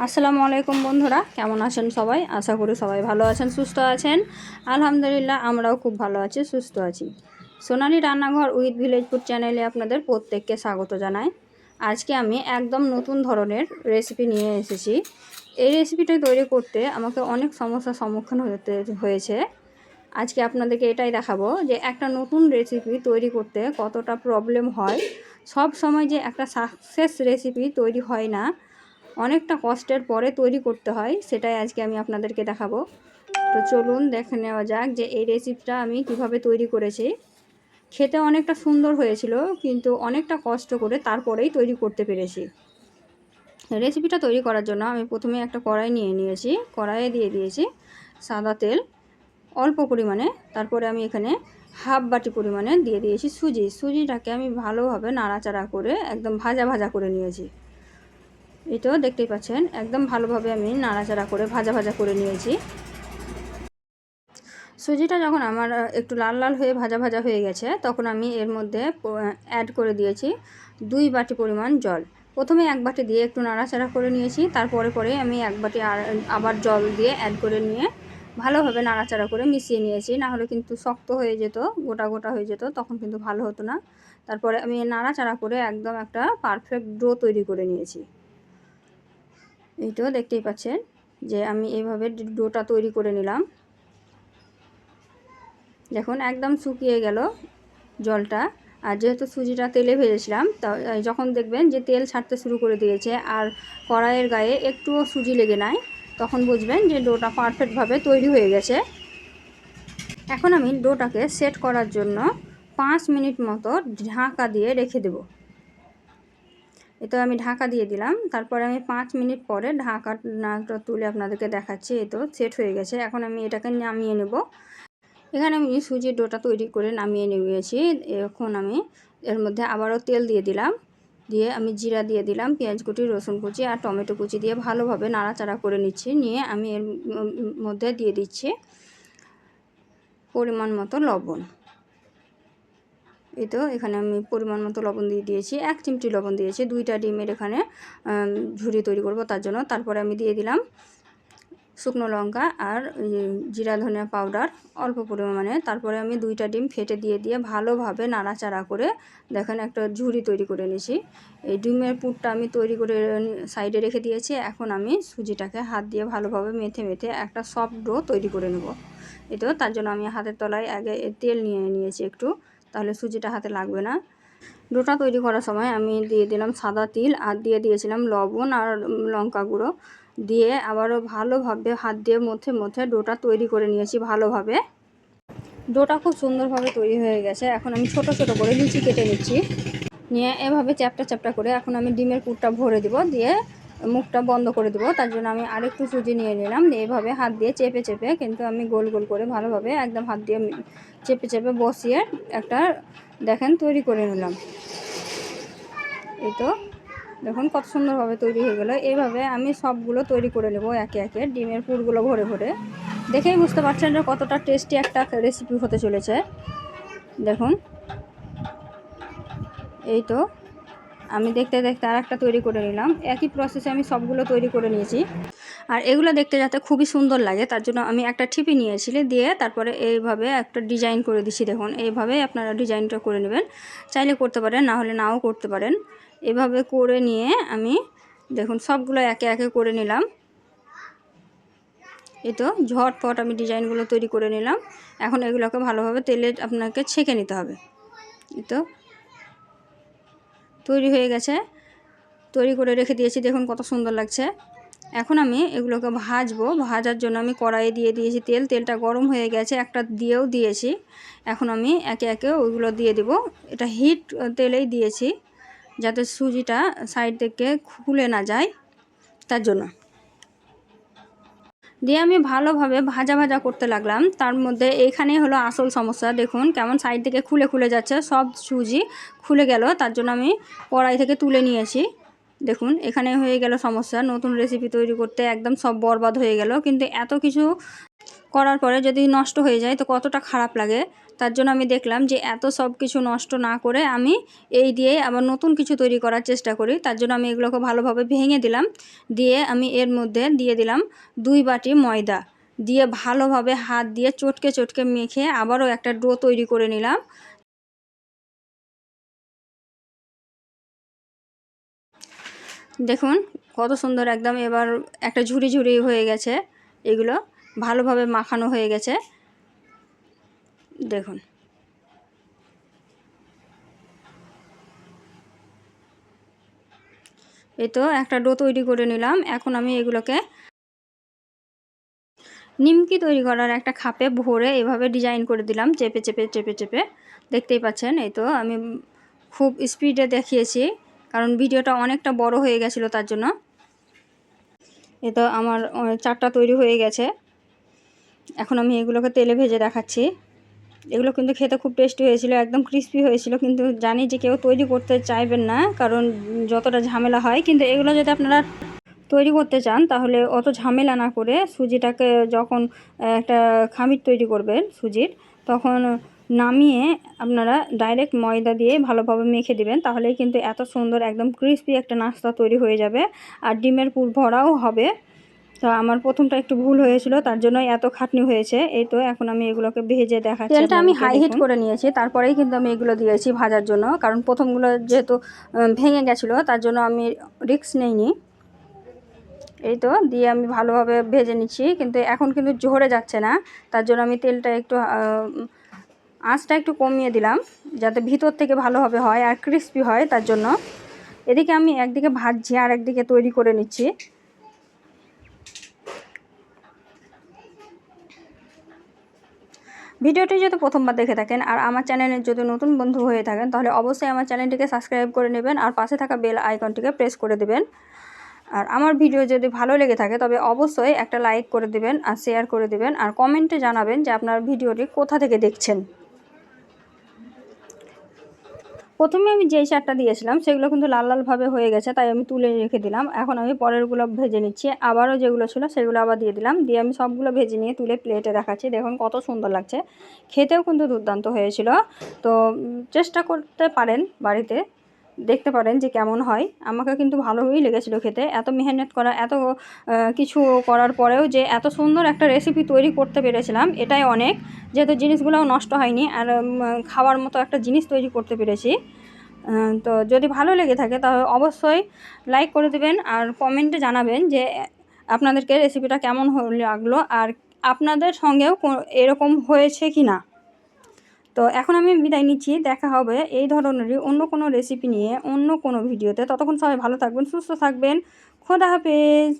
আসসালামু আলাইকুম বন্ধুরা, কেমন আছেন সবাই? আশা করি সবাই ভালো আছেন, সুস্থ আছেন। আলহামদুলিল্লাহ, আমরাও খুব ভালো আছি, সুস্থ আছি। সোনালি রান্নাঘর উইথ ভিলেজ ফুড চ্যানেলে আপনাদের প্রত্যেককে স্বাগত জানাই। আজকে আমি একদম নতুন ধরনের রেসিপি নিয়ে এসেছি। এই রেসিপিটা তৈরি করতে আমাকে অনেক সমস্যার সম্মুখীন হতে হয়েছে। আজকে আপনাদেরকে এটাই দেখাবো যে একটা নতুন রেসিপি তৈরি করতে কতটা প্রবলেম হয়। সব সময় যে একটা সাকসেস রেসিপি তৈরি হয় না, অনেকটা কষ্টের পরে তৈরি করতে হয়, সেটাই আজকে আমি আপনাদেরকে দেখাবো। তো চলুন দেখে নেওয়া যাক যে এই রেসিপিটা আমি কিভাবে তৈরি করেছি। খেতে অনেকটা সুন্দর হয়েছিল, কিন্তু অনেকটা কষ্ট করে তারপরেই তৈরি করতে পেরেছি। রেসিপিটা তৈরি করার জন্য আমি প্রথমে একটা কড়াই নিয়ে নিয়েছি। কড়াইয়ে দিয়ে দিয়েছি সাদা তেল অল্প পরিমাণে। তারপরে আমি এখানে হাফ বাটি পরিমাণে দিয়ে দিয়েছি সুজিটাকে আমি ভালোভাবে নাড়াচাড়া করে একদম ভাজা ভাজা করে নিয়েছি। এটাও দেখতেই পাচ্ছেন, একদম ভালোভাবে আমি নাড়াচাড়া করে ভাজা ভাজা করে নিয়েছি। সুজিটা যখন আমার একটু লাল লাল হয়ে ভাজা ভাজা হয়ে গেছে, তখন আমি এর মধ্যে অ্যাড করে দিয়েছি 2 বাটি পরিমাণ জল। প্রথমে 1 বাটি দিয়ে একটু নাড়াচাড়া করে নিয়েছি, তারপরে আমি 1 বাটি আবার জল দিয়ে অ্যাড করে নিয়ে ভালোভাবে নাড়াচাড়া করে মিশিয়ে নিয়েছি। না হলে কিন্তু শক্ত হয়ে যেত, গোটা গোটা হয়ে যেত, তখন কিন্তু ভালো হতো না। তারপরে আমি নাড়াচাড়া করে একদম একটা পারফেক্ট ডো তৈরি করে নিয়েছি। এইটাও দেখতেই পাচ্ছেন যে আমি এইভাবে ডোটা তৈরি করে নিলাম। দেখুন একদম শুকিয়ে গেল জলটা। আর যেহেতু সুজিটা তেলে ভেজেছিলাম, তা যখন দেখবেন যে তেল ছাড়তে শুরু করে দিয়েছে আর কড়াইয়ের গায়ে একটুও সুজি লেগে নাই, তখন বুঝবেন যে ডোটা পারফেক্টভাবে তৈরি হয়ে গেছে। এখন আমি ডোটাকে সেট করার জন্য 5 মিনিট মতো ঢাকা দিয়ে রেখে দেব। এটা আমি ঢাকা দিয়ে দিলাম। তারপরে আমি 5 মিনিট পরে ঢাকাটা তুলে আপনাদেরকে দেখাচ্ছি। এই তো সেট হয়ে গেছে। এখন আমি এটাকে নামিয়ে নেব। এখানে আমি সুজির ডোটা তৈরি করে নামিয়ে নিয়েছি। এখন আমি এর মধ্যে আবারও তেল দিয়ে দিলাম। দিয়ে আমি জিরা দিয়ে দিলাম, পেঁয়াজ কুচি, রসুন কুচি আর টমেটো কুচি দিয়ে ভালোভাবে নাড়াচাড়া করে নিচ্ছি। নিয়ে আমি এর মধ্যে দিয়ে দিচ্ছি পরিমাণ মতো লবণ। এই তো এখানে আমি পরিমাণ মতো লবণ দিয়ে দিয়েছি, 1 চিমটি লবণ দিয়েছি। 2টা ডিমের এখানে ঝুরি তৈরি করব তার জন্য। তারপরে আমি দিয়ে দিলাম শুকনো লঙ্কা আর জিরা ধনিয়া পাউডার অল্প পরিমাণে। তারপরে আমি 2টা ডিম ফেটে দিয়ে ভালোভাবে নাড়াচাড়া করে দেখেন একটা ঝুরি তৈরি করে নিয়েছি। এই ডিমের পুরটা আমি তৈরি করে সাইডে রেখে দিয়েছি। এখন আমি সুজিটাকে হাত দিয়ে ভালোভাবে মেখে একটা সফট ডো তৈরি করে নেব। তো তার জন্য আমি হাতের তলায় আগে তেল নিয়ে নিয়েছি একটু, তাহলে সুজিটা হাতে লাগবে না। ডোটা তৈরি করার সময় আমি দিয়ে দিলাম সাদা তিল আর দিয়ে দিয়েছিলাম লবণ আর লঙ্কা গুঁড়ো দিয়ে আবারও ভালোভাবে হাত দিয়ে মধ্যে ডোটা তৈরি করে নিয়েছি ভালোভাবে। ডোটা খুব সুন্দরভাবে তৈরি হয়ে গেছে। এখন আমি ছোট ছোট করে লিচি কেটে নিচ্ছি। নিয়ে এভাবে চ্যাপটা চ্যাপটা করে এখন আমি ডিমের পুরটা ভরে দেব, দিয়ে মুখটা বন্ধ করে দেবো। তার জন্য আমি আরেকটু সুজি নিয়ে নিলাম। এইভাবে হাত দিয়ে চেপে চেপে কিন্তু আমি গোল গোল করে ভালোভাবে একদম হাত দিয়ে চেপে চেপে বসিয়ে একটা দেখেন তৈরি করে নিলাম। এই তো দেখুন কত সুন্দরভাবে তৈরি হয়ে গেল। এইভাবে আমি সবগুলো তৈরি করে নেব একে একে, ডিমের পুরগুলো ভরে ভরে। দেখেই বুঝতে পারছেন যে কতটা টেস্টি একটা রেসিপি হতে চলেছে। দেখুন এই তো আমি দেখতে দেখতে আর একটা তৈরি করে নিলাম। একই প্রসেসে আমি সবগুলো তৈরি করে নিয়েছি। আর এগুলো দেখতে যাতে খুবই সুন্দর লাগে, তার জন্য আমি একটা ঠিপি নিয়েছি, দিয়ে তারপরে এইভাবে একটা ডিজাইন করে দিচ্ছি। দেখুন এইভাবে আপনারা ডিজাইনটা করে নেবেন, চাইলে করতে পারেন, না হলে নাও করতে পারেন। এভাবে করে নিয়ে আমি দেখুন সবগুলো একে একে করে নিলাম। এই তো ঝটপট আমি ডিজাইনগুলো তৈরি করে নিলাম। এখন এগুলোকে ভালোভাবে তেলে আপনাকে ছেঁকে নিতে হবে। এই তো তৈরি হয়ে গেছে, তৈরি করে রেখে দিয়েছি। দেখুন কত সুন্দর লাগছে। এখন আমি এগুলোকে ভাজবো। ভাজার জন্য আমি কড়াইয়ে দিয়ে দিয়েছি তেল। তেলটা গরম হয়ে গেছে, একটা দিয়েও দিয়েছি। এখন আমি একে একে ওইগুলো দিয়ে দেব। এটা হিট তেলেই দিয়েছি যাতে সুজিটা সাইড থেকে খুলে না যায়, তার জন্য। দিয়ে আমি ভালোভাবে ভাজা ভাজা করতে লাগলাম। তার মধ্যে এইখানেই হলো আসল সমস্যা। দেখুন কেমন সাইড থেকে খুলে খুলে যাচ্ছে, সব সুজি খুলে গেল। তার জন্য আমি কড়াই থেকে তুলে নিয়েছি। দেখুন এখানে হয়ে গেল সমস্যা। নতুন রেসিপি তৈরি করতে একদম সব বরবাদ হয়ে গেল। কিন্তু এত কিছু করার পরে যদি নষ্ট হয়ে যায় তো কতটা খারাপ লাগে। তার জন্য আমি দেখলাম যে এত সব কিছু নষ্ট না করে আমি এই দিয়ে আবার নতুন কিছু তৈরি করার চেষ্টা করি। তার জন্য আমি এগুলোকে ভালোভাবে ভেঙে দিলাম, দিয়ে আমি এর মধ্যে দিয়ে দিলাম 2 বাটি ময়দা, দিয়ে ভালোভাবে হাত দিয়ে চটকে চটকে মেখে আবারও একটা ডো তৈরি করে নিলাম। দেখুন কত সুন্দর একদম এবার একটা ঝুড়ি ঝুড়ি হয়ে গেছে, এগুলো ভালোভাবে মাখানো হয়ে গেছে। দেখুন এই তো একটা ডো তৈরি করে নিলাম। এখন আমি এগুলোকে নিমকি তৈরি করার একটা খাপে ভরে এভাবে ডিজাইন করে দিলাম, চেপে চেপে চেপে চেপে। দেখতেই পাচ্ছেন এই তো আমি খুব স্পিডে দেখিয়েছি, কারণ ভিডিওটা অনেকটা বড় হয়ে গেছিলো তার জন্য। এই তো আমার 4টা তৈরি হয়ে গেছে। এখন আমি এগুলোকে তেলে ভেজে দেখাচ্ছি। এগুলো কিন্তু খেতে খুব টেস্টি হয়েছিল, একদম ক্রিস্পি হয়েছিল। কিন্তু জানি যে কেউ তৈরি করতে চাইবেন না, কারণ যতটা ঝামেলা হয়। কিন্তু এগুলো যদি আপনারা তৈরি করতে চান তাহলে অত ঝামেলা না করে সুজিটাকে যখন একটা খামির তৈরি করবেন সুজির, তখন নামিয়ে আপনারা ডাইরেক্ট ময়দা দিয়ে ভালোভাবে মেখে দিবেন, তাহলেই কিন্তু এত সুন্দর একদম ক্রিস্পি একটা নাস্তা তৈরি হয়ে যাবে। আর ডিমের পুর ভরাও হবে। তো আমার প্রথমটা একটু ভুল হয়েছিল, তার জন্যই এত খাটনি হয়েছে। এই তো এখন আমি এগুলোকে ভেজে দেখাচ্ছি। তেলটা আমি হাই হিট করে নিয়েছি, তারপরেই কিন্তু আমি এগুলো দিয়েছি ভাজার জন্য, কারণ প্রথমগুলো যেহেতু ভেঙে গেছিলো তার জন্য আমি রিস্ক নেইনি। এই তো দিয়ে আমি ভালোভাবে ভেজে নিচ্ছি, কিন্তু এখন কিন্তু ঝরে যাচ্ছে না। তার জন্য আমি তেলটা একটু আঁচটা একটু কমিয়ে দিলাম, যাতে ভিতর থেকে ভালোভাবে হয় আর ক্রিস্পি হয়। তার জন্য এদিকে আমি একদিকে ভাজছি আর একদিকে তৈরি করে নিচ্ছি। ভিডিওটি যদি প্রথমবার দেখে থাকেন আর আমার চ্যানেলে যদি নতুন বন্ধু হয়ে থাকেন, তাহলে অবশ্যই আমার চ্যানেলটিকে সাবস্ক্রাইব করে নেবেন আর পাশে থাকা বেল আইকনটিকে প্রেস করে দেবেন। আর আমার ভিডিও যদি ভালো লেগে থাকে তবে অবশ্যই একটা লাইক করে দিবেন আর শেয়ার করে দিবেন, আর কমেন্টে জানাবেন যে আপনার ভিডিওটি কোথা থেকে দেখছেন। প্রথমে আমি যেই 4টা দিয়েছিলাম সেগুলো কিন্তু লাল লালভাবে হয়ে গেছে, তাই আমি তুলে রেখে দিলাম। এখন আমি পরেরগুলো ভেজে নিচ্ছি, আবারও যেগুলো ছিল সেগুলো আবার দিয়ে দিলাম, দিয়ে আমি সবগুলো ভেজে নিয়ে তুলে প্লেটে দেখাচ্ছি। দেখুন কত সুন্দর লাগছে, খেতেও কিন্তু দুর্দান্ত হয়েছিল। তো চেষ্টা করতে পারেন বাড়িতে, দেখতে পারেন যে কেমন হয়। আমাকে কিন্তু ভালোই লেগেছিল খেতে। এত মেহনত করা, এত কিছু করার পরেও যে এত সুন্দর একটা রেসিপি তৈরি করতে পেরেছিলাম, এটাই অনেক। যেহেতু জিনিসগুলোও নষ্ট হয়নি আর খাওয়ার মতো একটা জিনিস তৈরি করতে পেরেছি। তো যদি ভালো লেগে থাকে তাহলে অবশ্যই লাইক করে দেবেন আর কমেন্টে জানাবেন যে আপনাদেরকে রেসিপিটা কেমন লাগলো আর আপনাদের সঙ্গেও এরকম হয়েছে কি না। তো এখন আমি বিদায় নিচ্ছি, দেখা হবে এই ধরনেরই অন্য কোনো রেসিপি নিয়ে অন্য কোনো ভিডিওতে। ততক্ষণ সবাই ভালো থাকবেন, সুস্থ থাকবেন। খোদা হাফেজ।